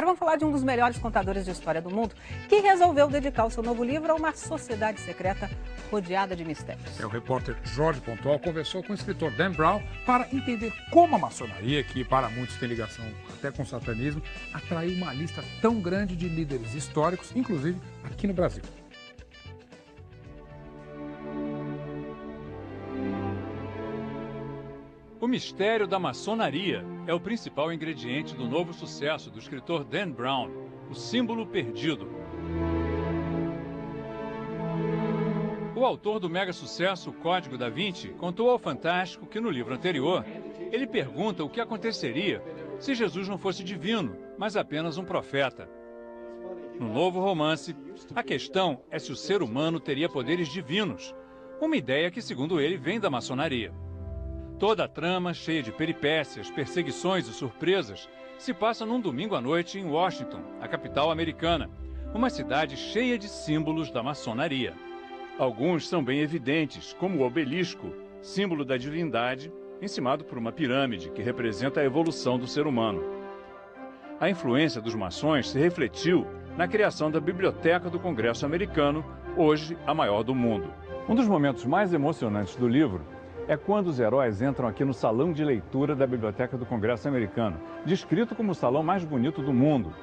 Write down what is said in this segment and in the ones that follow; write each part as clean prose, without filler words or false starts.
vamos falar de um dos melhores contadores de história do mundo, que resolveu dedicar o seu novo livro a uma sociedade secreta rodeada de mistérios. O repórter Jorge Pontual conversou com o escritor Dan Brown para entender como a maçonaria, que para muitos tem ligação até com o satanismo, atraiu uma lista tão grande de líderes históricos, inclusive aqui no Brasil. O mistério da maçonaria é o principal ingrediente do novo sucesso do escritor Dan Brown, O Símbolo Perdido. O autor do mega sucesso O Código da Vinci contou ao Fantástico que no livro anterior ele pergunta o que aconteceria se Jesus não fosse divino, mas apenas um profeta. No novo romance, a questão é se o ser humano teria poderes divinos, uma ideia que, segundo ele, vem da maçonaria. Toda a trama, cheia de peripécias, perseguições e surpresas, se passa num domingo à noite em Washington, a capital americana, uma cidade cheia de símbolos da maçonaria. Alguns são bem evidentes, como o obelisco, símbolo da divindade, encimado por uma pirâmide que representa a evolução do ser humano. A influência dos maçons se refletiu na criação da Biblioteca do Congresso Americano, hoje a maior do mundo. Um dos momentos mais emocionantes do livro é quando os heróis entram aqui no salão de leitura da Biblioteca do Congresso Americano, descrito como o salão mais bonito do mundo.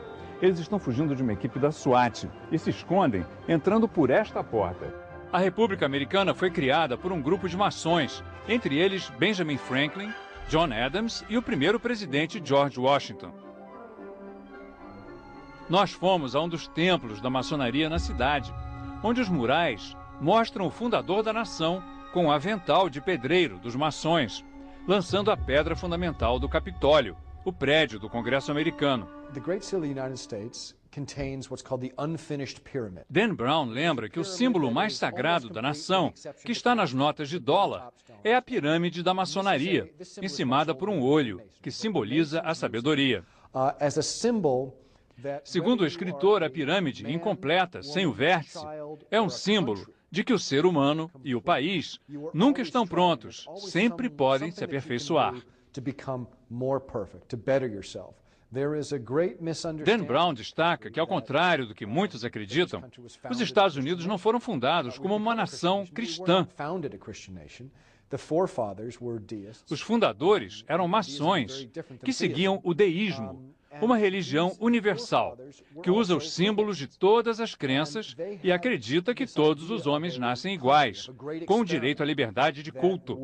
Eles estão fugindo de uma equipe da SWAT e se escondem entrando por esta porta. A República Americana foi criada por um grupo de maçons, entre eles Benjamin Franklin, John Adams e o primeiro presidente George Washington. Nós fomos a um dos templos da maçonaria na cidade, onde os murais mostram o fundador da nação com o avental de pedreiro dos maçons, lançando a pedra fundamental do Capitólio, o prédio do Congresso Americano. Dan Brown lembra que o símbolo mais sagrado da nação, que está nas notas de dólar, é a pirâmide da maçonaria, encimada por um olho, que simboliza a sabedoria. Segundo o escritor, a pirâmide, incompleta, sem o vértice, é um símbolo de que o ser humano e o país nunca estão prontos, sempre podem se aperfeiçoar. Dan Brown destaca que, ao contrário do que muitos acreditam, os Estados Unidos não foram fundados como uma nação cristã. Os fundadores eram maçons que seguiam o deísmo, uma religião universal, que usa os símbolos de todas as crenças e acredita que todos os homens nascem iguais, com o direito à liberdade de culto.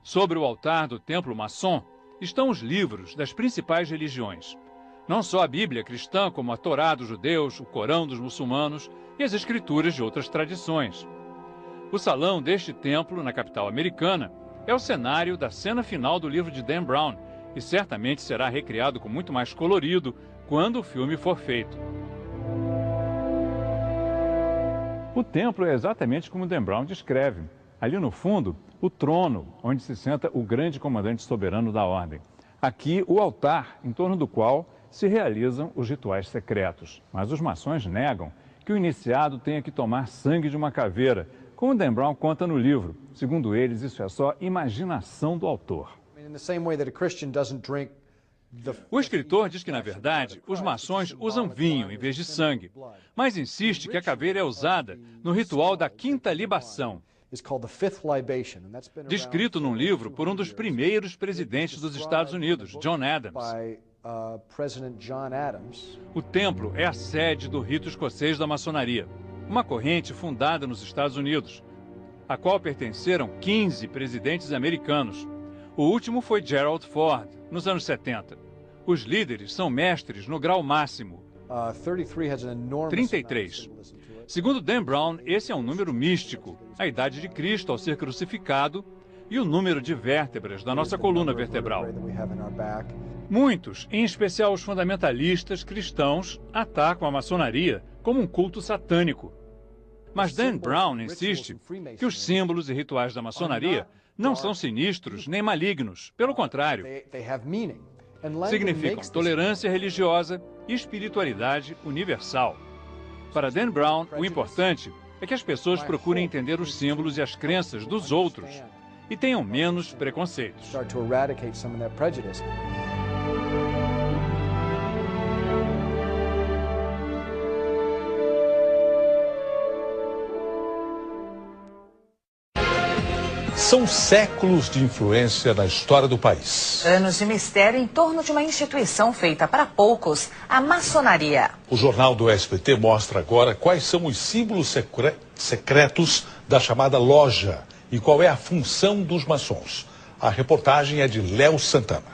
Sobre o altar do templo maçom estão os livros das principais religiões. Não só a Bíblia cristã, como a Torá dos judeus, o Corão dos muçulmanos e as escrituras de outras tradições. O salão deste templo, na capital americana, é o cenário da cena final do livro de Dan Brown e certamente será recriado com muito mais colorido quando o filme for feito. O templo é exatamente como Dan Brown descreve. Ali no fundo, o trono, onde se senta o grande comandante soberano da ordem. Aqui, o altar, em torno do qual se realizam os rituais secretos. Mas os maçons negam que o iniciado tenha que tomar sangue de uma caveira, como Dan Brown conta no livro. Segundo eles, isso é só imaginação do autor. O escritor diz que, na verdade, os maçons usam vinho em vez de sangue, mas insiste que a caveira é usada no ritual da quinta libação, descrito num livro por um dos primeiros presidentes dos Estados Unidos, John Adams. O templo é a sede do rito escocês da maçonaria, uma corrente fundada nos Estados Unidos, a qual pertenceram 15 presidentes americanos. O último foi Gerald Ford, nos anos 70. Os líderes são mestres no grau máximo, 33. Segundo Dan Brown, esse é um número místico, a idade de Cristo ao ser crucificado e o número de vértebras da nossa coluna vertebral. Muitos, em especial os fundamentalistas cristãos, atacam a maçonaria como um culto satânico. Mas Dan Brown insiste que os símbolos e rituais da maçonaria não são sinistros nem malignos, pelo contrário. Significam tolerância religiosa e espiritualidade universal. Para Dan Brown, o importante é que as pessoas procurem entender os símbolos e as crenças dos outros e tenham menos preconceitos. São séculos de influência na história do país. Anos de mistério em torno de uma instituição feita para poucos, a maçonaria. O Jornal do SBT mostra agora quais são os símbolos secretos da chamada loja e qual é a função dos maçons. A reportagem é de Léo Santana.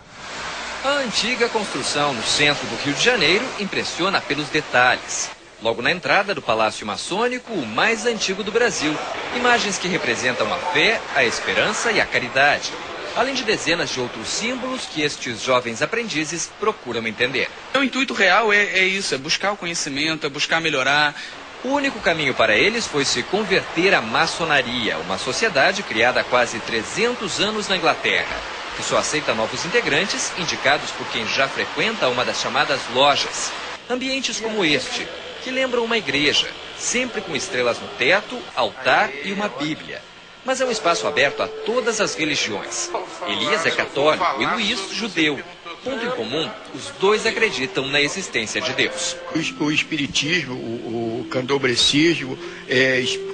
A antiga construção no centro do Rio de Janeiro impressiona pelos detalhes. Logo na entrada do Palácio Maçônico, o mais antigo do Brasil. Imagens que representam a fé, a esperança e a caridade. Além de dezenas de outros símbolos que estes jovens aprendizes procuram entender. O intuito real é isso, é buscar o conhecimento, é buscar melhorar. O único caminho para eles foi se converter à maçonaria, uma sociedade criada há quase 300 anos na Inglaterra, que só aceita novos integrantes indicados por quem já frequenta uma das chamadas lojas. Ambientes como este, que lembram uma igreja, sempre com estrelas no teto, altar e uma Bíblia. Mas é um espaço aberto a todas as religiões. Elias é católico e Luiz, judeu. Ponto em comum, os dois acreditam na existência de Deus. O espiritismo, o candomblecismo,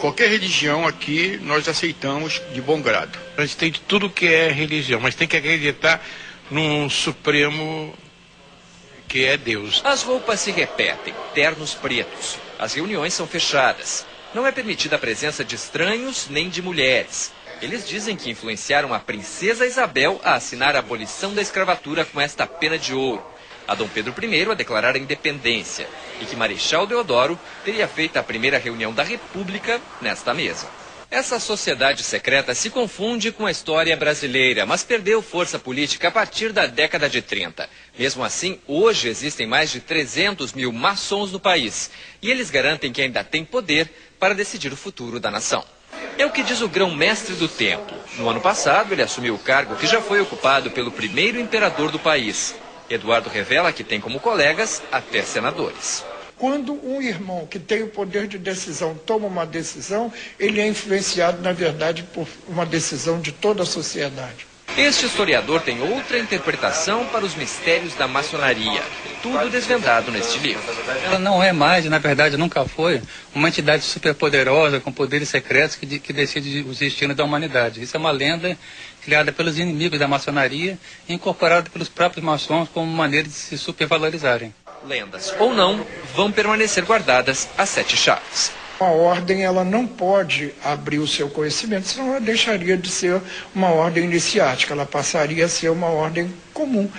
qualquer religião aqui nós aceitamos de bom grado. A gente tem de tudo que é religião, mas tem que acreditar num Supremo que é Deus. As roupas se repetem, ternos pretos. As reuniões são fechadas. Não é permitida a presença de estranhos nem de mulheres. Eles dizem que influenciaram a princesa Isabel a assinar a abolição da escravatura com esta pena de ouro, a Dom Pedro I a declarar a independência e que Marechal Deodoro teria feito a primeira reunião da República nesta mesa. Essa sociedade secreta se confunde com a história brasileira, mas perdeu força política a partir da década de 30. Mesmo assim, hoje existem mais de 300 mil maçons no país. E eles garantem que ainda têm poder para decidir o futuro da nação. É o que diz o grão-mestre do templo. No ano passado, ele assumiu o cargo que já foi ocupado pelo primeiro imperador do país. Eduardo revela que tem como colegas até senadores. Quando um irmão que tem o poder de decisão toma uma decisão, ele é influenciado, na verdade, por uma decisão de toda a sociedade. Este historiador tem outra interpretação para os mistérios da maçonaria. Tudo desvendado neste livro. Ela não é mais, na verdade nunca foi, uma entidade superpoderosa com poderes secretos que decide os destinos da humanidade. Isso é uma lenda criada pelos inimigos da maçonaria e incorporada pelos próprios maçons como maneira de se supervalorizarem. Lendas ou não, vão permanecer guardadas as 7 chaves. A ordem ela não pode abrir o seu conhecimento, senão ela deixaria de ser uma ordem iniciática, ela passaria a ser uma ordem comum.